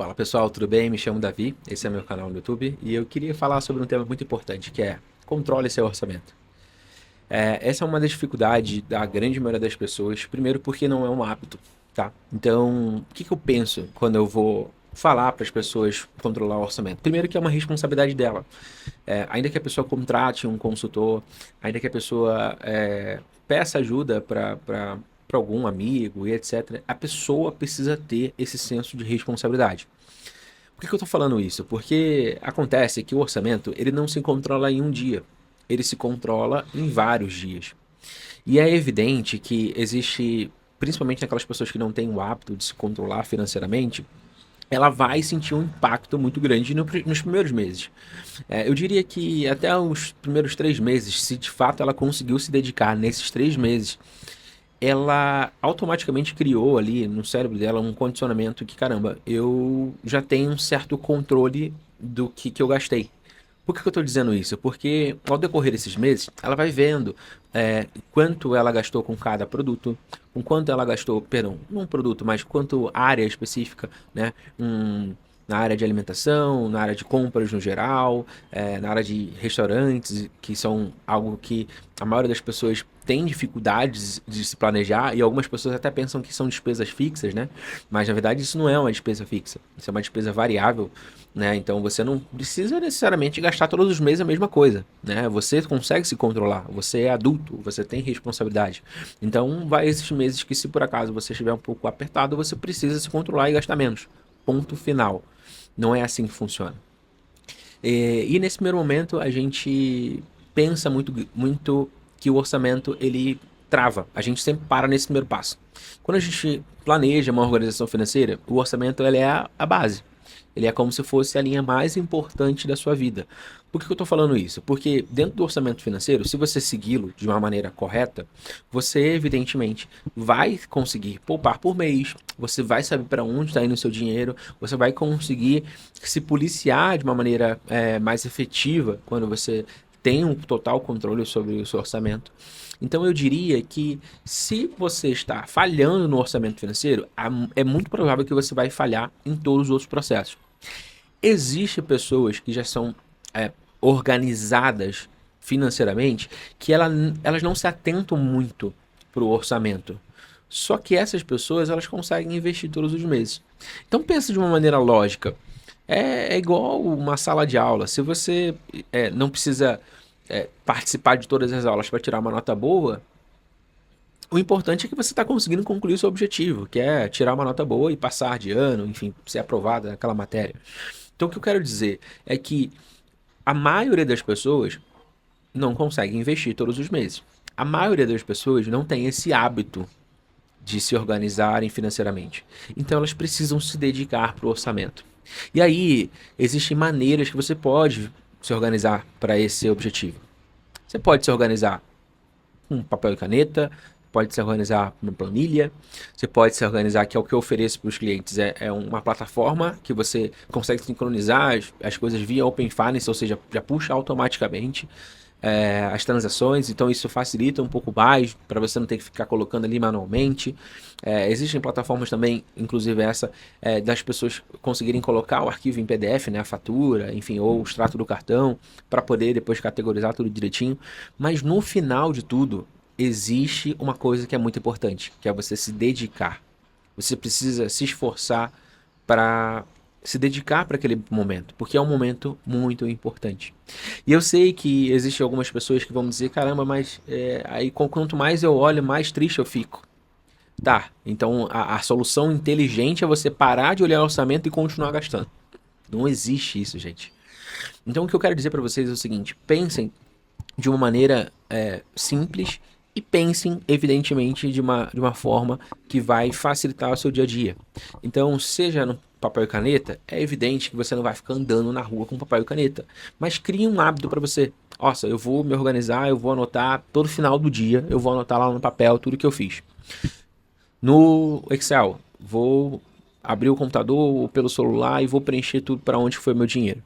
Fala pessoal, tudo bem? Me chamo Davi, esse é meu canal no YouTube e eu queria falar sobre um tema muito importante que é controle seu orçamento. Essa é uma das dificuldades da grande maioria das pessoas, primeiro porque não é um hábito, tá? Então, o que eu penso quando eu vou falar para as pessoas controlar o orçamento? Primeiro que é uma responsabilidade dela. Ainda que a pessoa contrate um consultor, ainda que a pessoa peça ajuda para algum amigo e etc., a pessoa precisa ter esse senso de responsabilidade. Por que eu estou falando isso? Porque acontece que o orçamento ele não se controla em um dia, ele se controla em vários dias. E é evidente que existe, principalmente naquelas pessoas que não têm o hábito de se controlar financeiramente, ela vai sentir um impacto muito grande nos primeiros meses. Eu diria que até os primeiros 3 meses, se de fato ela conseguiu se dedicar nesses 3 meses, ela automaticamente criou ali no cérebro dela um condicionamento que, caramba, eu já tenho um certo controle do que eu gastei. Por que eu estou dizendo isso? Porque ao decorrer desses meses, ela vai vendo quanto ela gastou com cada produto, com quanto ela gastou, perdão, não um produto, mas quanto área específica, né? Na área de alimentação, na área de compras no geral, na área de restaurantes, que são algo que a maioria das pessoas tem dificuldades de se planejar e algumas pessoas até pensam que são despesas fixas, né? Mas na verdade isso não é uma despesa fixa, isso é uma despesa variável, né? Então você não precisa necessariamente gastar todos os meses a mesma coisa, né? Você consegue se controlar, você é adulto, você tem responsabilidade. Então vai esses meses que se por acaso você estiver um pouco apertado, você precisa se controlar e gastar menos. Ponto final. Não é assim que funciona. E nesse primeiro momento a gente pensa muito que o orçamento ele trava. A gente sempre para nesse primeiro passo. Quando a gente planeja uma organização financeira, o orçamento ele é a base. Ele é como se fosse a linha mais importante da sua vida. Por que eu estou falando isso? Porque dentro do orçamento financeiro, se você segui-lo de uma maneira correta, você evidentemente vai conseguir poupar por mês, você vai saber para onde está indo o seu dinheiro, você vai conseguir se policiar de uma maneira mais efetiva quando você tem um total controle sobre o seu orçamento. Então eu diria que se você está falhando no orçamento financeiro, é muito provável que você vai falhar em todos os outros processos. Existem pessoas que já são é, organizadas financeiramente que elas não se atentam muito para o orçamento. Só que essas pessoas elas conseguem investir todos os meses. Então pensa de uma maneira lógica. É igual uma sala de aula. Se você não precisa participar de todas as aulas para tirar uma nota boa, o importante é que você está conseguindo concluir o seu objetivo, que é tirar uma nota boa e passar de ano, enfim, ser aprovado naquela matéria. Então o que eu quero dizer é que a maioria das pessoas não consegue investir todos os meses. A maioria das pessoas não tem esse hábito de se organizarem financeiramente. Então elas precisam se dedicar para o orçamento. E aí existem maneiras que você pode se organizar para esse objetivo. Você pode se organizar com papel e caneta, pode se organizar com uma planilha, você pode se organizar, que é o que eu ofereço para os clientes, é uma plataforma que você consegue sincronizar as coisas via Open Finance, ou seja, já puxa automaticamente as transações, então isso facilita um pouco mais para você não ter que ficar colocando ali manualmente. Existem plataformas também, inclusive essa, das pessoas conseguirem colocar o arquivo em PDF, né, a fatura, enfim, ou o extrato do cartão, para poder depois categorizar tudo direitinho. Mas no final de tudo, existe uma coisa que é muito importante, que é você se dedicar. Você precisa se esforçar para se dedicar para aquele momento, porque é um momento muito importante. E eu sei que existem algumas pessoas que vão dizer, caramba, mas aí quanto mais eu olho, mais triste eu fico. Tá, então a solução inteligente é você parar de olhar o orçamento e continuar gastando. Não existe isso, gente. Então o que eu quero dizer para vocês é o seguinte, pensem de uma maneira simples e pensem, evidentemente, de uma forma que vai facilitar o seu dia a dia. Então, seja no papel e caneta, é evidente que você não vai ficar andando na rua com papel e caneta, mas crie um hábito para você. Nossa, eu vou me organizar, eu vou anotar todo final do dia, eu vou anotar lá no papel tudo que eu fiz. No Excel, vou abrir o computador pelo celular e vou preencher tudo para onde foi meu dinheiro.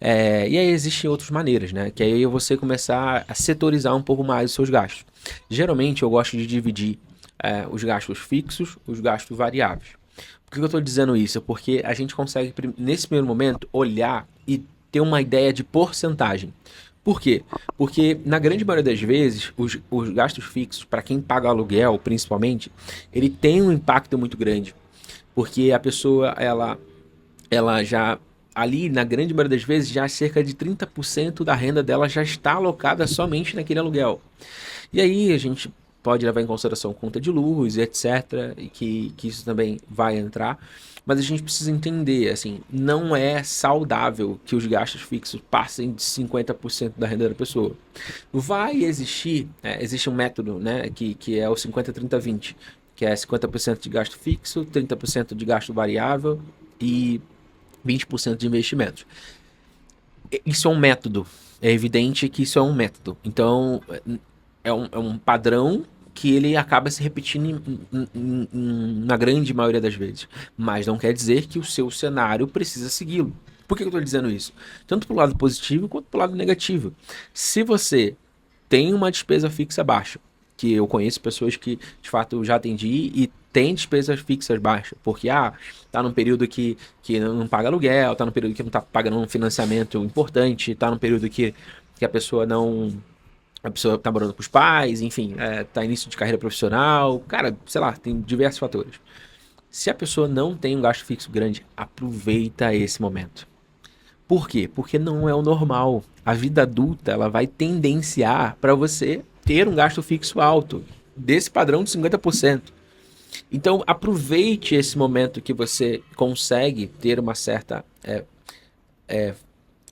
E aí existem outras maneiras, né? Que aí você começar a setorizar um pouco mais os seus gastos. Geralmente eu gosto de dividir os gastos fixos, os gastos variáveis. Por que eu estou dizendo isso? Porque a gente consegue, nesse primeiro momento, olhar e ter uma ideia de porcentagem. Por quê? Porque na grande maioria das vezes, os gastos fixos, para quem paga aluguel, principalmente, ele tem um impacto muito grande. Porque a pessoa, ela já, ali, na grande maioria das vezes, já cerca de 30% da renda dela já está alocada somente naquele aluguel. E aí a gente pode levar em consideração conta de luz, etc, e que isso também vai entrar. Mas a gente precisa entender, assim, não é saudável que os gastos fixos passem de 50% da renda da pessoa. Vai existir, existe um método, né, que é o 50-30-20, que é 50% de gasto fixo, 30% de gasto variável e 20% de investimentos. Isso é um método. É evidente que isso é um método. Então, é um padrão que ele acaba se repetindo na grande maioria das vezes. Mas não quer dizer que o seu cenário precisa segui-lo. Por que eu estou dizendo isso? Tanto para o lado positivo quanto para o lado negativo. Se você tem uma despesa fixa baixa, que eu conheço pessoas que de fato já atendi e tem despesas fixas baixas, porque tá num período que não paga aluguel, tá num período que não tá pagando um financiamento importante, tá num período que a pessoa tá morando com os pais, enfim, tá início de carreira profissional, cara, sei lá, tem diversos fatores. Se a pessoa não tem um gasto fixo grande, aproveita esse momento. Por quê? Porque não é o normal. A vida adulta, ela vai tendenciar para você ter um gasto fixo alto, desse padrão de 50%. Então, aproveite esse momento que você consegue ter uma certa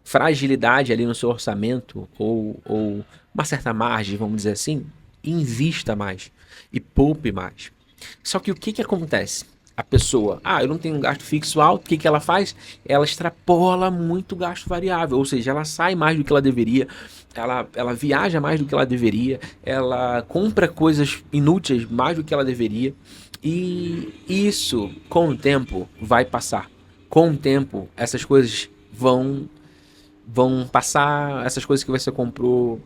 fragilidade ali no seu orçamento, ou uma certa margem, vamos dizer assim, e invista mais e poupe mais. Só que o que acontece? A pessoa, eu não tenho um gasto fixo alto, o que ela faz? Ela extrapola muito o gasto variável, ou seja, ela sai mais do que ela deveria, ela viaja mais do que ela deveria, ela compra coisas inúteis mais do que ela deveria, e isso, com o tempo, vai passar. Com o tempo, essas coisas vão passar, essas coisas que você comprou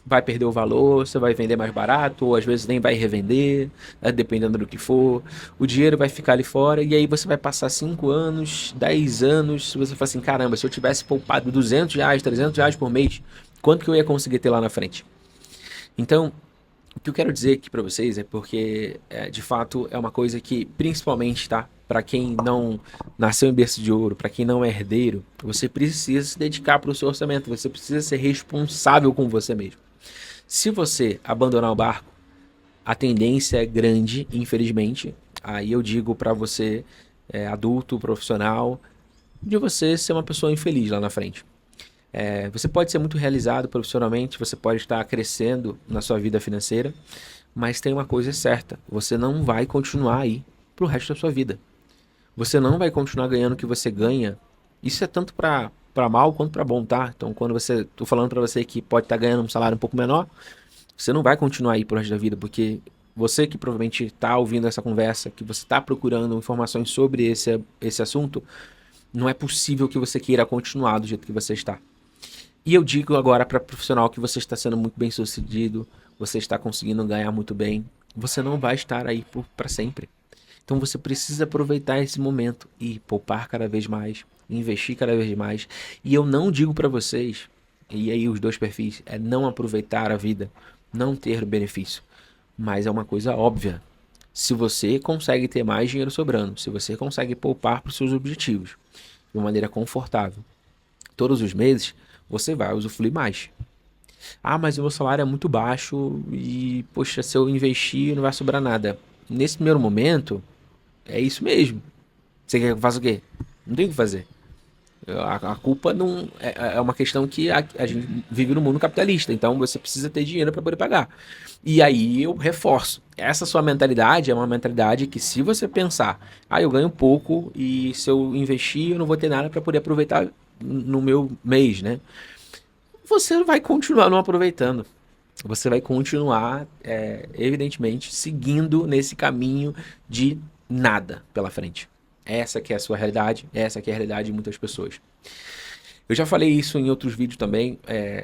vai perder o valor, você vai vender mais barato, ou às vezes nem vai revender, dependendo do que for. O dinheiro vai ficar ali fora, e aí você vai passar 5 anos, 10 anos, se você fala assim, caramba, se eu tivesse poupado R$ 200, R$ 300 por mês, quanto que eu ia conseguir ter lá na frente? Então, o que eu quero dizer aqui para vocês é porque, de fato, é uma coisa que, principalmente, tá? Para quem não nasceu em berço de ouro, para quem não é herdeiro, você precisa se dedicar para o seu orçamento, você precisa ser responsável com você mesmo. Se você abandonar o barco, a tendência é grande, infelizmente. Aí eu digo para você, adulto, profissional, de você ser uma pessoa infeliz lá na frente. Você pode ser muito realizado profissionalmente, você pode estar crescendo na sua vida financeira, mas tem uma coisa certa: você não vai continuar aí pro resto da sua vida. Você não vai continuar ganhando o que você ganha. Isso é tanto para mal quanto para bom, tá? Então, quando tô falando para você que pode estar ganhando um salário um pouco menor, você não vai continuar aí pro resto da vida, porque você que provavelmente está ouvindo essa conversa, que você está procurando informações sobre esse assunto, não é possível que você queira continuar do jeito que você está. E eu digo agora para profissional que você está sendo muito bem sucedido, você está conseguindo ganhar muito bem, você não vai estar aí para sempre. Então você precisa aproveitar esse momento e poupar cada vez mais, investir cada vez mais. E eu não digo para vocês, e aí os dois perfis, é não aproveitar a vida, não ter benefício, mas é uma coisa óbvia. Se você consegue ter mais dinheiro sobrando, se você consegue poupar para os seus objetivos de uma maneira confortável, todos os meses, você vai usufruir mais. Mas o meu salário é muito baixo e, poxa, se eu investir não vai sobrar nada. Nesse primeiro momento, é isso mesmo. Você quer que eu faça o quê? Não tem o que fazer. A culpa não é uma questão que a gente vive no mundo capitalista, então você precisa ter dinheiro para poder pagar. E aí eu reforço, essa sua mentalidade é uma mentalidade que, se você pensar, eu ganho pouco e se eu investir eu não vou ter nada para poder aproveitar no meu mês, né? Você vai continuar não aproveitando. Você vai continuar, evidentemente, seguindo nesse caminho de nada pela frente. Essa que é a sua realidade, essa que é a realidade de muitas pessoas. Eu já falei isso em outros vídeos também.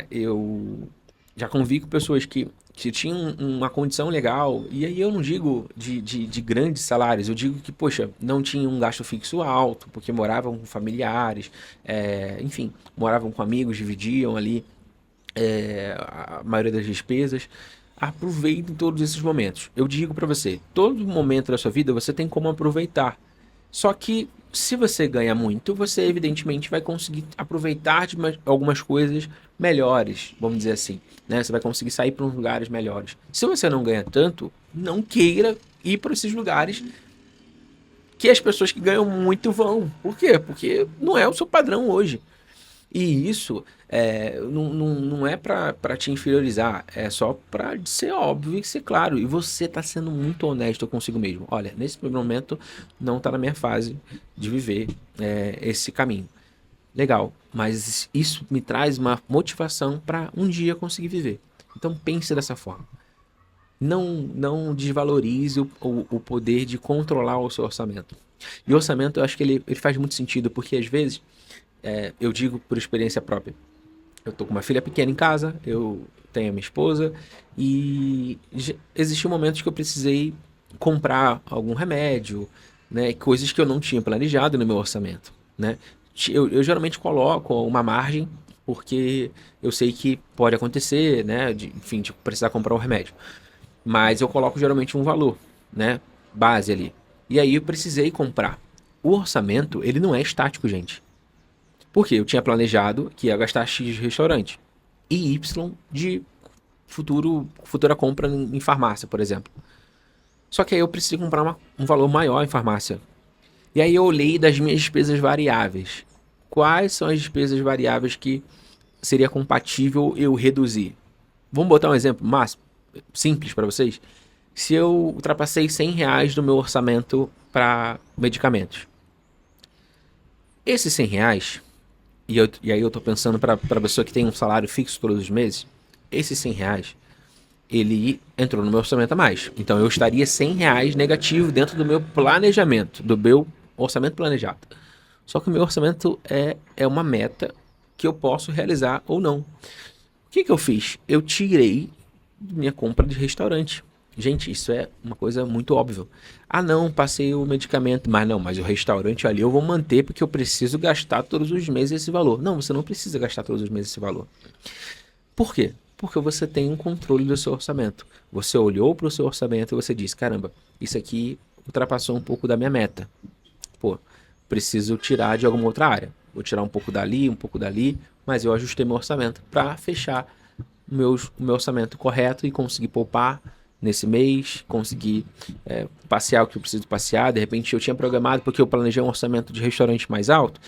Eu já convivi com pessoas que que tinham uma condição legal, e aí eu não digo de grandes salários, eu digo que, poxa, não tinha um gasto fixo alto, porque moravam com familiares, enfim, moravam com amigos, dividiam ali a maioria das despesas. Aproveitem todos esses momentos. Eu digo para você, todo momento da sua vida você tem como aproveitar. Só que se você ganha muito, você evidentemente vai conseguir aproveitar de algumas coisas melhores, vamos dizer assim, né? Você vai conseguir sair para uns lugares melhores. Se você não ganha tanto, não queira ir para esses lugares que as pessoas que ganham muito vão. Por quê? Porque não é o seu padrão hoje. E isso não é pra te inferiorizar, é só pra ser óbvio e ser claro. E você tá sendo muito honesto consigo mesmo. Olha, nesse primeiro momento não tá na minha fase de viver esse caminho. Legal, mas isso me traz uma motivação para um dia conseguir viver. Então pense dessa forma. Não desvalorize o poder de controlar o seu orçamento. E o orçamento, eu acho que ele faz muito sentido, porque às vezes, eu digo por experiência própria, eu tô com uma filha pequena em casa, eu tenho a minha esposa, e existiam momentos que eu precisei comprar algum remédio, né, coisas que eu não tinha planejado no meu orçamento, né? Eu geralmente coloco uma margem, porque eu sei que pode acontecer, né, enfim, de precisar comprar um remédio. Mas eu coloco geralmente um valor, né, base ali. E aí eu precisei comprar. O orçamento, ele não é estático, gente. Porque eu tinha planejado que ia gastar X de restaurante e Y de futura compra em farmácia, por exemplo. Só que aí eu precisei comprar um valor maior em farmácia. E aí eu olhei das minhas despesas variáveis. Quais são as despesas variáveis que seria compatível eu reduzir? Vamos botar um exemplo simples para vocês. Se eu ultrapassei R$ 100 do meu orçamento para medicamentos. Esses R$ 100, e aí eu tô pensando para pessoa que tem um salário fixo todos os meses, esses R$ 100, ele entrou no meu orçamento a mais. Então eu estaria R$ 100 negativo dentro do meu planejamento, do meu orçamento planejado. Só que o meu orçamento é uma meta que eu posso realizar ou não. O que eu fiz? Eu tirei minha compra de restaurante. Gente, isso é uma coisa muito óbvia. Ah, não, passei o medicamento, mas o restaurante ali eu vou manter porque eu preciso gastar todos os meses esse valor. Não, você não precisa gastar todos os meses esse valor. Por quê? Porque você tem um controle do seu orçamento. Você olhou para o seu orçamento e você disse, caramba, isso aqui ultrapassou um pouco da minha meta. Pô, preciso tirar de alguma outra área. Vou tirar um pouco dali, mas eu ajustei meu orçamento para fechar o meu orçamento correto e conseguir poupar nesse mês, conseguir passear o que eu preciso passear. De repente eu tinha programado, porque eu planejei um orçamento de restaurante mais alto,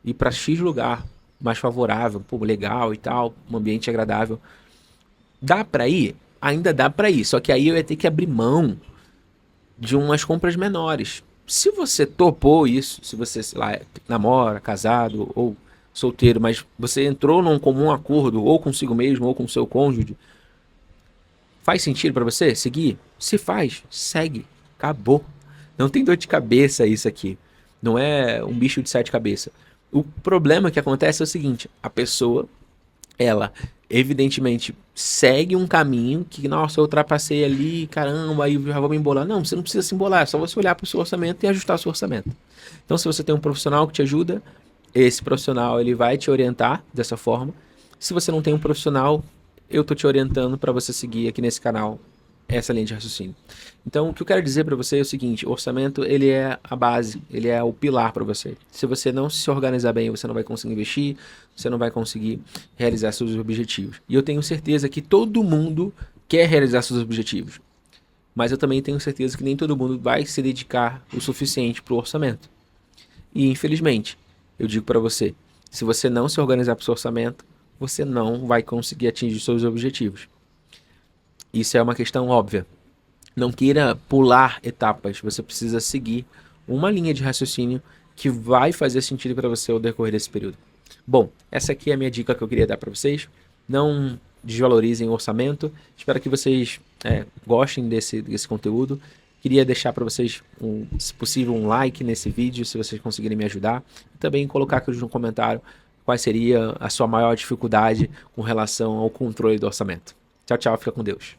ir para X lugar mais favorável, pô, legal e tal, um ambiente agradável. Dá para ir? Ainda dá para ir, só que aí eu ia ter que abrir mão de umas compras menores. Se você topou isso, se você, sei lá, namora, casado ou solteiro, mas você entrou num comum acordo ou consigo mesmo ou com seu cônjuge, faz sentido para você seguir? Se faz, segue. Acabou. Não tem dor de cabeça isso aqui. Não é um bicho de sete cabeças. O problema que acontece é o seguinte: a pessoa, ela evidentemente segue um caminho que, nossa, eu ultrapassei ali, caramba, aí eu já vou me embolar. Não, você não precisa se embolar, é só você olhar para o seu orçamento e ajustar o seu orçamento. Então, se você tem um profissional que te ajuda, esse profissional ele vai te orientar dessa forma. Se você não tem um profissional, eu tô te orientando para você seguir aqui nesse canal essa linha de raciocínio. Então, o que eu quero dizer para você é o seguinte: o orçamento ele é a base, ele é o pilar para você. Se você não se organizar bem, você não vai conseguir investir, você não vai conseguir realizar seus objetivos. E eu tenho certeza que todo mundo quer realizar seus objetivos, mas eu também tenho certeza que nem todo mundo vai se dedicar o suficiente para o orçamento. E infelizmente, eu digo para você, se você não se organizar para o seu orçamento, você não vai conseguir atingir seus objetivos. Isso é uma questão óbvia. Não queira pular etapas, você precisa seguir uma linha de raciocínio que vai fazer sentido para você ao decorrer desse período. Bom, essa aqui é a minha dica que eu queria dar para vocês. Não desvalorizem o orçamento. Espero que vocês gostem desse conteúdo. Queria deixar para vocês, se possível, um like nesse vídeo, se vocês conseguirem me ajudar. E também colocar aqui no comentário qual seria a sua maior dificuldade com relação ao controle do orçamento. Tchau, tchau, fica com Deus.